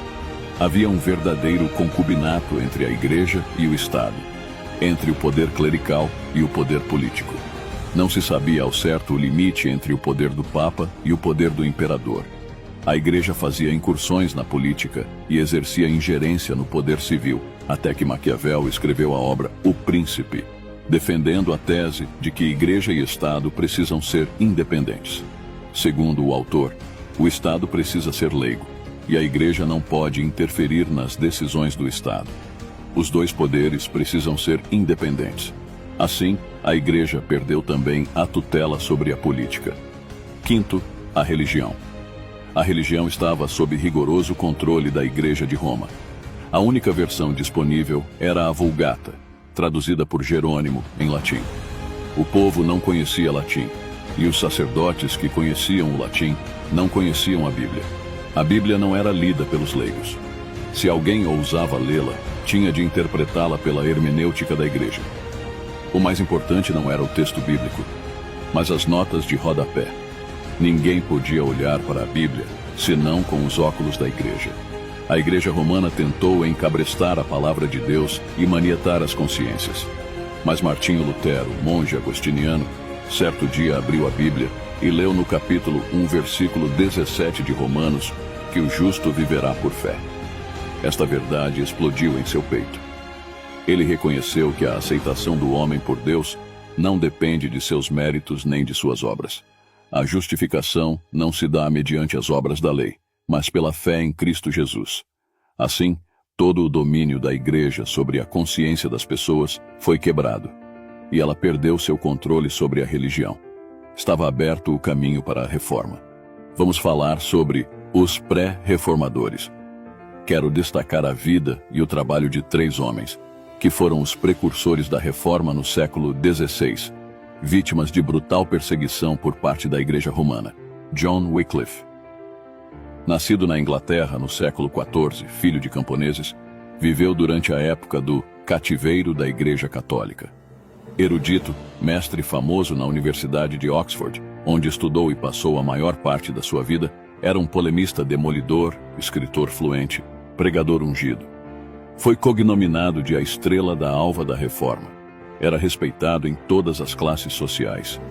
Havia um verdadeiro concubinato entre a Igreja e o Estado, entre o poder clerical e o poder político. Não se sabia ao certo o limite entre o poder do Papa e o poder do imperador. A Igreja fazia incursões na política e exercia ingerência no poder civil, até que Maquiavel escreveu a obra O Príncipe, defendendo a tese de que Igreja e Estado precisam ser independentes. Segundo o autor, o Estado precisa ser leigo, e a Igreja não pode interferir nas decisões do Estado. Os dois poderes precisam ser independentes. Assim, a Igreja perdeu também a tutela sobre a política. Quinto, a religião. A religião estava sob rigoroso controle da Igreja de Roma. A única versão disponível era a Vulgata, traduzida por Jerônimo em latim. O povo não conhecia latim, e os sacerdotes que conheciam o latim não conheciam a Bíblia. A Bíblia não era lida pelos leigos. Se alguém ousava lê-la, tinha de interpretá-la pela hermenêutica da Igreja. O mais importante não era o texto bíblico, mas as notas de rodapé. Ninguém podia olhar para a Bíblia, senão com os óculos da Igreja. A Igreja Romana tentou encabrestar a palavra de Deus e manietar as consciências. Mas Martinho Lutero, monge agostiniano, certo dia abriu a Bíblia e leu no capítulo 1, versículo 17 de Romanos, que o justo viverá por fé. Esta verdade explodiu em seu peito. Ele reconheceu que a aceitação do homem por Deus não depende de seus méritos nem de suas obras. A justificação não se dá mediante as obras da lei, mas pela fé em Cristo Jesus. Assim, todo o domínio da Igreja sobre a consciência das pessoas foi quebrado, e ela perdeu seu controle sobre a religião. Estava aberto o caminho para a reforma. Vamos falar sobre os pré-reformadores. Quero destacar a vida e o trabalho de 3 homens, que foram os precursores da reforma no século XVI, vítimas de brutal perseguição por parte da Igreja Romana. John Wycliffe. Nascido na Inglaterra no século XIV, filho de camponeses, viveu durante a época do cativeiro da Igreja Católica. Erudito, mestre famoso na Universidade de Oxford, onde estudou e passou a maior parte da sua vida, era um polemista demolidor, escritor fluente, pregador ungido. Foi cognominado de a estrela da alva da Reforma. Era respeitado em todas as classes sociais.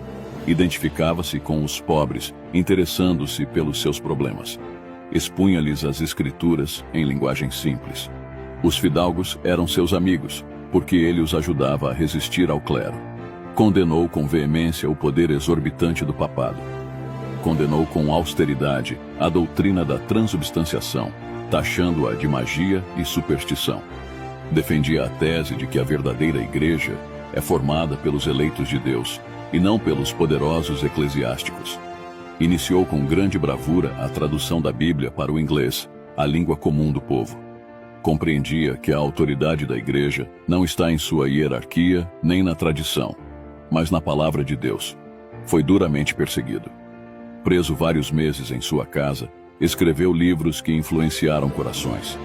Identificava-se com os pobres, interessando-se pelos seus problemas. Expunha-lhes as escrituras em linguagem simples. Os fidalgos eram seus amigos, porque ele os ajudava a resistir ao clero. Condenou com veemência o poder exorbitante do papado. Condenou com austeridade a doutrina da transubstanciação, taxando-a de magia e superstição. Defendia a tese de que a verdadeira Igreja é formada pelos eleitos de Deus e não pelos poderosos eclesiásticos. Iniciou com grande bravura a tradução da Bíblia para o inglês, a língua comum do povo. Compreendia que a autoridade da Igreja não está em sua hierarquia nem na tradição, mas na palavra de Deus. Foi duramente perseguido. Preso vários meses em sua casa, escreveu livros que influenciaram corações.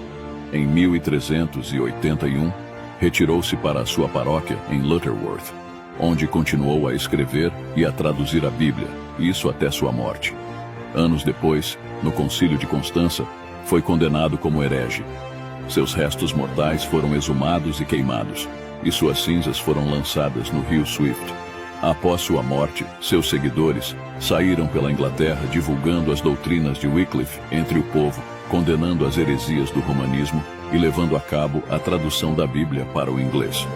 Em 1381, retirou-se para a sua paróquia em Lutterworth, onde continuou a escrever e a traduzir a Bíblia, isso até sua morte. Anos depois, no Concílio de Constança, foi condenado como herege. Seus restos mortais foram exumados e queimados, e suas cinzas foram lançadas no rio Swift. Após sua morte, seus seguidores saíram pela Inglaterra divulgando as doutrinas de Wycliffe entre o povo, condenando as heresias do romanismo e levando a cabo a tradução da Bíblia para o inglês.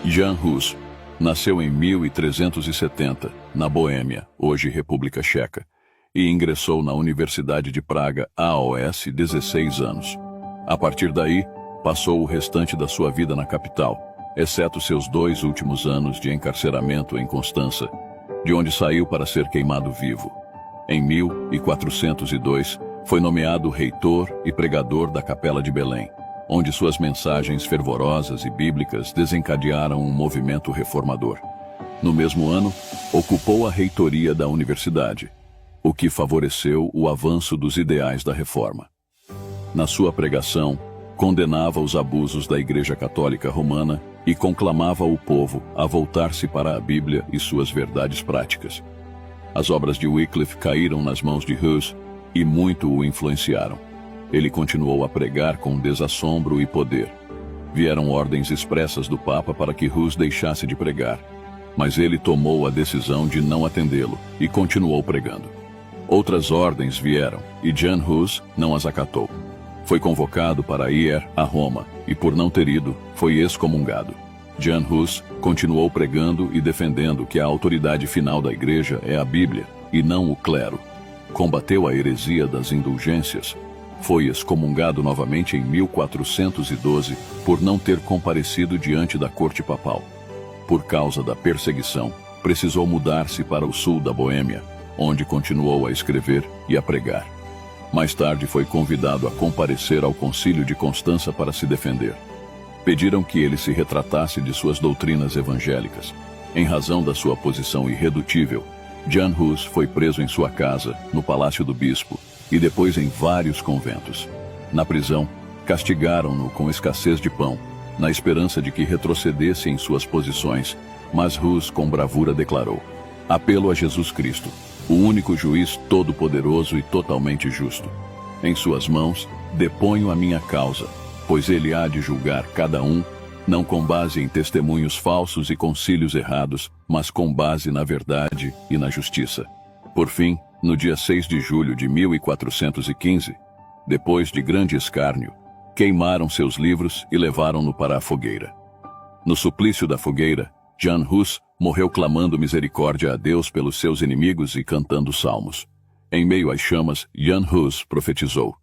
Jan Hus nasceu em 1370, na Boêmia, hoje República Checa, e ingressou na Universidade de Praga aos 16 anos. A partir daí, passou o restante da sua vida na capital, exceto seus 2 últimos anos de encarceramento em Constança, de onde saiu para ser queimado vivo. Em 1402, foi nomeado reitor e pregador da Capela de Belém, onde suas mensagens fervorosas e bíblicas desencadearam um movimento reformador. No mesmo ano, ocupou a reitoria da universidade, o que favoreceu o avanço dos ideais da reforma. Na sua pregação, condenava os abusos da Igreja Católica Romana e conclamava o povo a voltar-se para a Bíblia e suas verdades práticas. As obras de Wycliffe caíram nas mãos de Hus e muito o influenciaram. Ele continuou a pregar com desassombro e poder. Vieram ordens expressas do Papa para que Hus deixasse de pregar. mas ele tomou a decisão de não atendê-lo e continuou pregando. Outras ordens vieram e Jan Hus não as acatou. Foi convocado para ir a Roma e, por não ter ido, foi excomungado. Jan Hus continuou pregando e defendendo que a autoridade final da igreja é a Bíblia e não o clero. Combateu a heresia das indulgências. Foi excomungado novamente em 1412 por não ter comparecido diante da corte papal. Por causa da perseguição, precisou mudar-se para o sul da Boêmia, onde continuou a escrever e a pregar. Mais tarde foi convidado a comparecer ao concílio de Constança para se defender. Pediram que ele se retratasse de suas doutrinas evangélicas. Em razão da sua posição irredutível, Jan Hus foi preso em sua casa, no palácio do bispo, e depois em vários conventos. Na prisão, castigaram-no com escassez de pão, na esperança de que retrocedesse em suas posições, mas Hus com bravura declarou: apelo a Jesus Cristo, o único juiz todo-poderoso e totalmente justo. Em suas mãos, deponho a minha causa, pois ele há de julgar cada um, não com base em testemunhos falsos e concílios errados, mas com base na verdade e na justiça. Por fim, no dia 6 de julho de 1415, depois de grande escárnio, queimaram seus livros e levaram-no para a fogueira. No suplício da fogueira, Jan Hus morreu clamando misericórdia a Deus pelos seus inimigos e cantando salmos. Em meio às chamas, Jan Hus profetizou: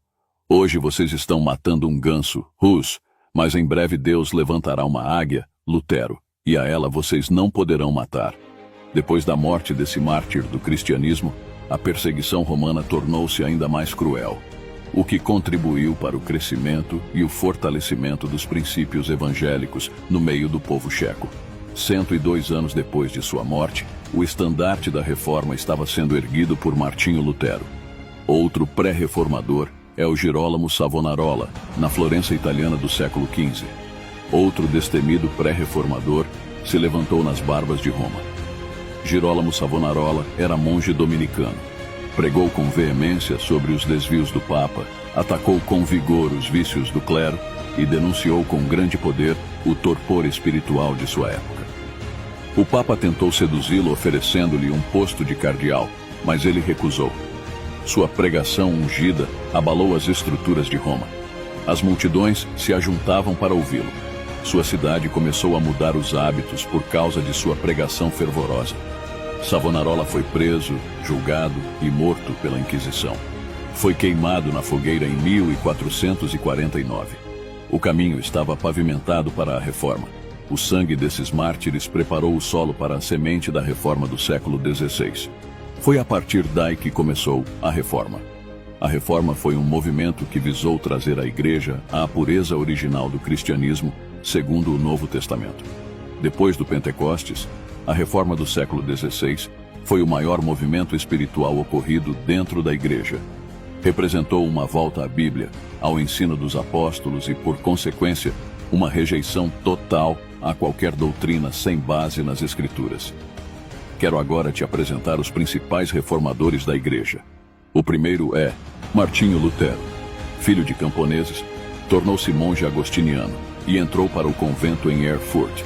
hoje vocês estão matando um ganso, Hus, mas em breve Deus levantará uma águia, Lutero, e a ela vocês não poderão matar. Depois da morte desse mártir do cristianismo, a perseguição romana tornou-se ainda mais cruel, o que contribuiu para o crescimento e o fortalecimento dos princípios evangélicos no meio do povo checo. 102 anos depois de sua morte, o estandarte da Reforma estava sendo erguido por Martinho Lutero. Outro pré-reformador é o Girolamo Savonarola, na Florença italiana do século XV. Outro destemido pré-reformador se levantou nas barbas de Roma. Girolamo Savonarola era monge dominicano. Pregou com veemência sobre os desvios do Papa, atacou com vigor os vícios do clero e denunciou com grande poder o torpor espiritual de sua época. O Papa tentou seduzi-lo oferecendo-lhe um posto de cardeal, mas ele recusou. Sua pregação ungida abalou as estruturas de Roma. As multidões se ajuntavam para ouvi-lo. Sua cidade começou a mudar os hábitos por causa de sua pregação fervorosa. Savonarola foi preso, julgado e morto pela Inquisição. Foi queimado na fogueira em 1449. O caminho estava pavimentado para a Reforma. O sangue desses mártires preparou o solo para a semente da Reforma do século XVI. Foi a partir daí que começou a Reforma. A Reforma foi um movimento que visou trazer à Igreja a pureza original do cristianismo, segundo o Novo Testamento. Depois do Pentecostes, a Reforma do século XVI foi o maior movimento espiritual ocorrido dentro da Igreja. Representou uma volta à Bíblia, ao ensino dos apóstolos e, por consequência, uma rejeição total a qualquer doutrina sem base nas Escrituras. Quero agora te apresentar os principais reformadores da Igreja. O primeiro é Martinho Lutero. Filho de camponeses, tornou-se monge agostiniano e entrou para o convento em Erfurt.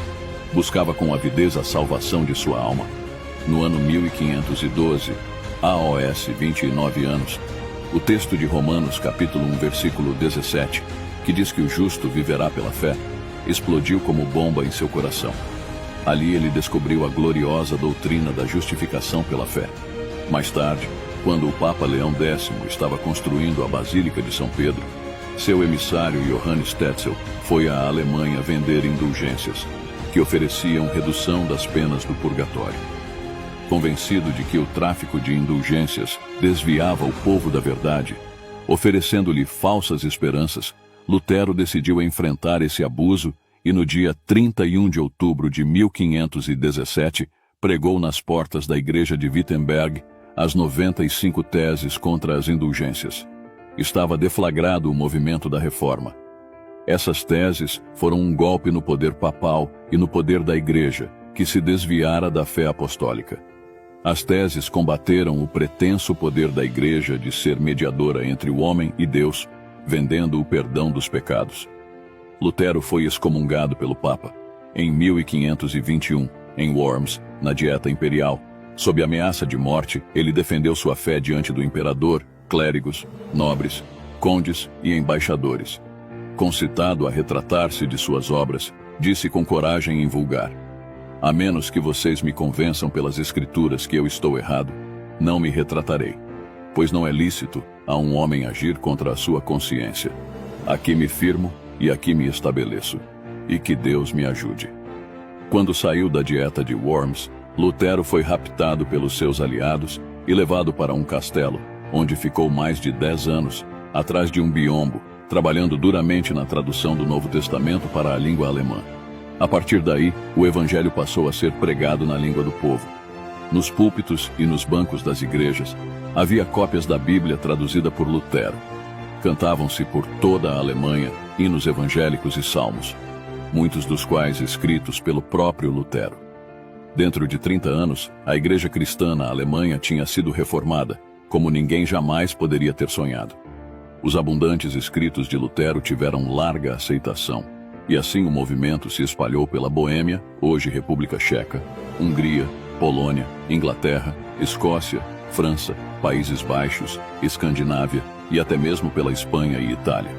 Buscava com avidez a salvação de sua alma. No ano 1512, aos 29 anos, o texto de Romanos capítulo 1, versículo 17, que diz que o justo viverá pela fé, explodiu como bomba em seu coração. Ali ele descobriu a gloriosa doutrina da justificação pela fé. Mais tarde, quando o Papa Leão X estava construindo a Basílica de São Pedro, seu emissário Johannes Tetzel foi à Alemanha vender indulgências, que ofereciam redução das penas do purgatório. Convencido de que o tráfico de indulgências desviava o povo da verdade, oferecendo-lhe falsas esperanças, Lutero decidiu enfrentar esse abuso e no dia 31 de outubro de 1517 pregou nas portas da igreja de Wittenberg as 95 teses contra as indulgências. Estava deflagrado o movimento da Reforma. Essas teses foram um golpe no poder papal e no poder da Igreja, que se desviara da fé apostólica. As teses combateram o pretenso poder da Igreja de ser mediadora entre o homem e Deus, vendendo o perdão dos pecados. Lutero foi excomungado pelo Papa em 1521 em Worms, na Dieta Imperial. Sob ameaça de morte, ele defendeu sua fé diante do imperador, clérigos, nobres, condes e embaixadores. Concitado a retratar-se de suas obras, disse com coragem invulgar: "A menos que vocês me convençam pelas escrituras que eu estou errado, não me retratarei, pois não é lícito a um homem agir contra a sua consciência. Aqui me firmo e aqui me estabeleço, e que Deus me ajude." Quando saiu da Dieta de Worms, Lutero foi raptado pelos seus aliados e levado para um castelo, onde ficou mais de 10 anos, atrás de um biombo, trabalhando duramente na tradução do Novo Testamento para a língua alemã. A partir daí, o Evangelho passou a ser pregado na língua do povo. Nos púlpitos e nos bancos das igrejas, havia cópias da Bíblia traduzida por Lutero. Cantavam-se por toda a Alemanha hinos evangélicos e salmos, muitos dos quais escritos pelo próprio Lutero. Dentro de 30 anos, a igreja cristã na Alemanha tinha sido reformada, como ninguém jamais poderia ter sonhado. Os abundantes escritos de Lutero tiveram larga aceitação, e assim o movimento se espalhou pela Boêmia, hoje República Checa, Hungria, Polônia, Inglaterra, Escócia, França, Países Baixos, Escandinávia e até mesmo pela Espanha e Itália.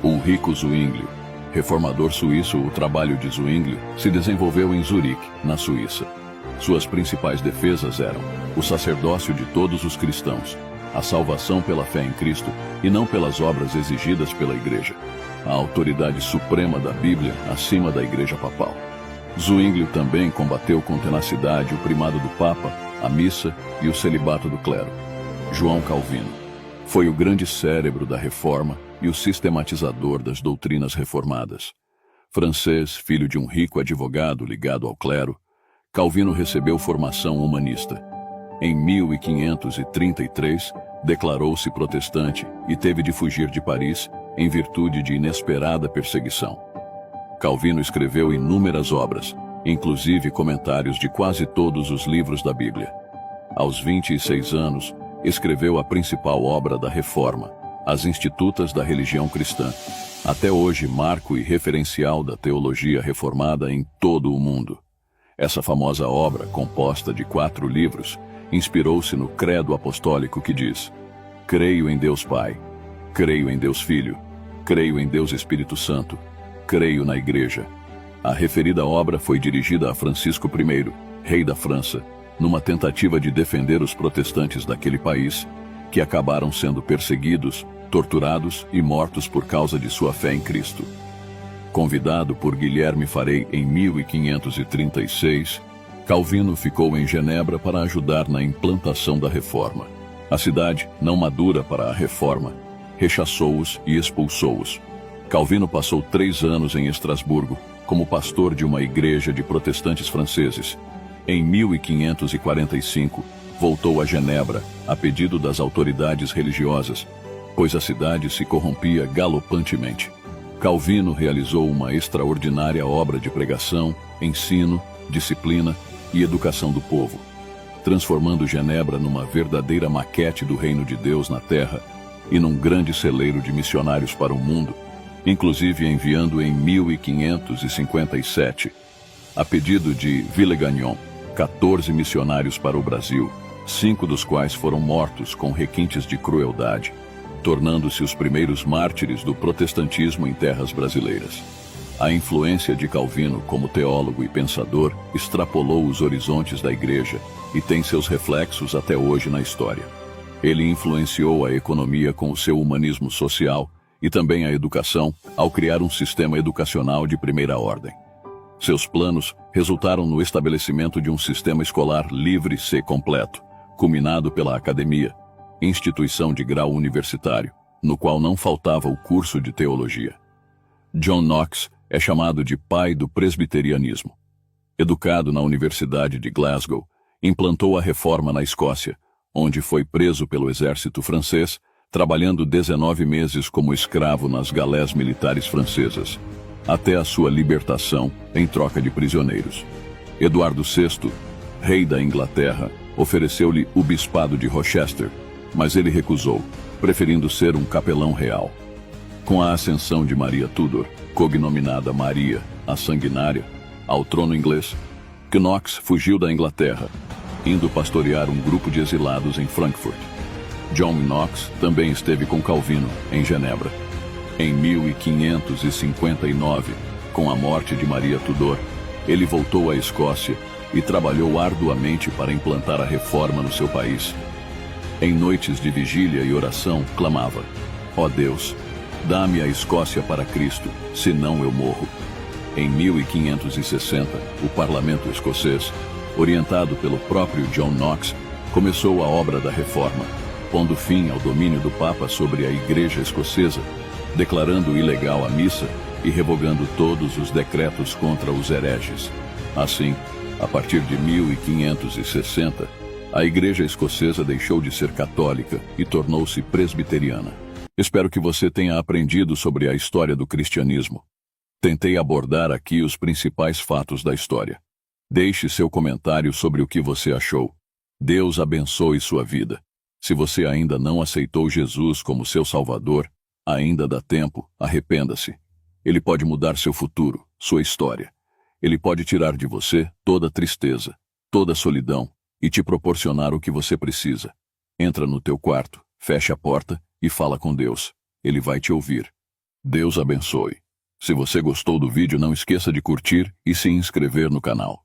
Ulrico Zwinglio, reformador suíço, o trabalho de Zwinglio se desenvolveu em Zurique, na Suíça. Suas principais defesas eram o sacerdócio de todos os cristãos, a salvação pela fé em Cristo e não pelas obras exigidas pela Igreja, a autoridade suprema da Bíblia acima da Igreja Papal. Zwinglio também combateu com tenacidade o primado do Papa, a missa e o celibato do clero. João Calvino foi o grande cérebro da Reforma e o sistematizador das doutrinas reformadas. Francês, filho de um rico advogado ligado ao clero, Calvino recebeu formação humanista. Em 1533, declarou-se protestante e teve de fugir de Paris em virtude de inesperada perseguição. Calvino escreveu inúmeras obras, inclusive comentários de quase todos os livros da Bíblia. Aos 26 anos, escreveu a principal obra da Reforma, As Institutas da Religião Cristã, até hoje marco e referencial da teologia reformada em todo o mundo. Essa famosa obra, composta de 4 livros, inspirou-se no credo apostólico que diz: "Creio em Deus Pai, creio em Deus Filho, creio em Deus Espírito Santo, creio na Igreja." A referida obra foi dirigida a Francisco I, rei da França, numa tentativa de defender os protestantes daquele país, que acabaram sendo perseguidos, torturados e mortos por causa de sua fé em Cristo. Convidado por Guilherme Farey em 1536, Calvino ficou em Genebra para ajudar na implantação da Reforma. A cidade, não madura para a Reforma, rechaçou-os e expulsou-os. Calvino passou 3 anos em Estrasburgo, como pastor de uma igreja de protestantes franceses. Em 1545, voltou a Genebra, a pedido das autoridades religiosas, pois a cidade se corrompia galopantemente. Calvino realizou uma extraordinária obra de pregação, ensino, disciplina e educação do povo, transformando Genebra numa verdadeira maquete do reino de Deus na terra e num grande celeiro de missionários para o mundo, inclusive enviando em 1557, a pedido de Villegagnon, 14 missionários para o Brasil, 5 dos quais foram mortos com requintes de crueldade, tornando-se os primeiros mártires do protestantismo em terras brasileiras. A influência de Calvino como teólogo e pensador extrapolou os horizontes da Igreja e tem seus reflexos até hoje na história. Ele influenciou a economia com o seu humanismo social e também a educação ao criar um sistema educacional de primeira ordem. Seus planos resultaram no estabelecimento de um sistema escolar livre e completo, culminado pela Academia, instituição de grau universitário, no qual não faltava o curso de teologia. John Knox é chamado de pai do presbiterianismo. Educado na Universidade de Glasgow, implantou a reforma na Escócia, onde foi preso pelo exército francês, trabalhando 19 meses como escravo nas galés militares francesas, até a sua libertação em troca de prisioneiros. Eduardo VI, rei da Inglaterra, ofereceu-lhe o bispado de Rochester, mas ele recusou, preferindo ser um capelão real. Com a ascensão de Maria Tudor, cognominada Maria, a Sanguinária, ao trono inglês, Knox fugiu da Inglaterra, indo pastorear um grupo de exilados em Frankfurt. John Knox também esteve com Calvino, em Genebra. Em 1559, com a morte de Maria Tudor, ele voltou à Escócia e trabalhou arduamente para implantar a reforma no seu país. Em noites de vigília e oração, clamava: ó Deus, dá-me a Escócia para Cristo, senão eu morro. Em 1560, o parlamento escocês, orientado pelo próprio John Knox, começou a obra da reforma, pondo fim ao domínio do Papa sobre a Igreja escocesa, declarando ilegal a missa e revogando todos os decretos contra os hereges. Assim, a partir de 1560, a Igreja escocesa deixou de ser católica e tornou-se presbiteriana. Espero que você tenha aprendido sobre a história do cristianismo. Tentei abordar aqui os principais fatos da história. Deixe seu comentário sobre o que você achou. Deus abençoe sua vida. Se você ainda não aceitou Jesus como seu Salvador, ainda dá tempo, arrependa-se. Ele pode mudar seu futuro, sua história. Ele pode tirar de você toda tristeza, toda solidão e te proporcionar o que você precisa. Entra no teu quarto, fecha a porta e fala com Deus. Ele vai te ouvir. Deus abençoe. Se você gostou do vídeo, não esqueça de curtir e se inscrever no canal.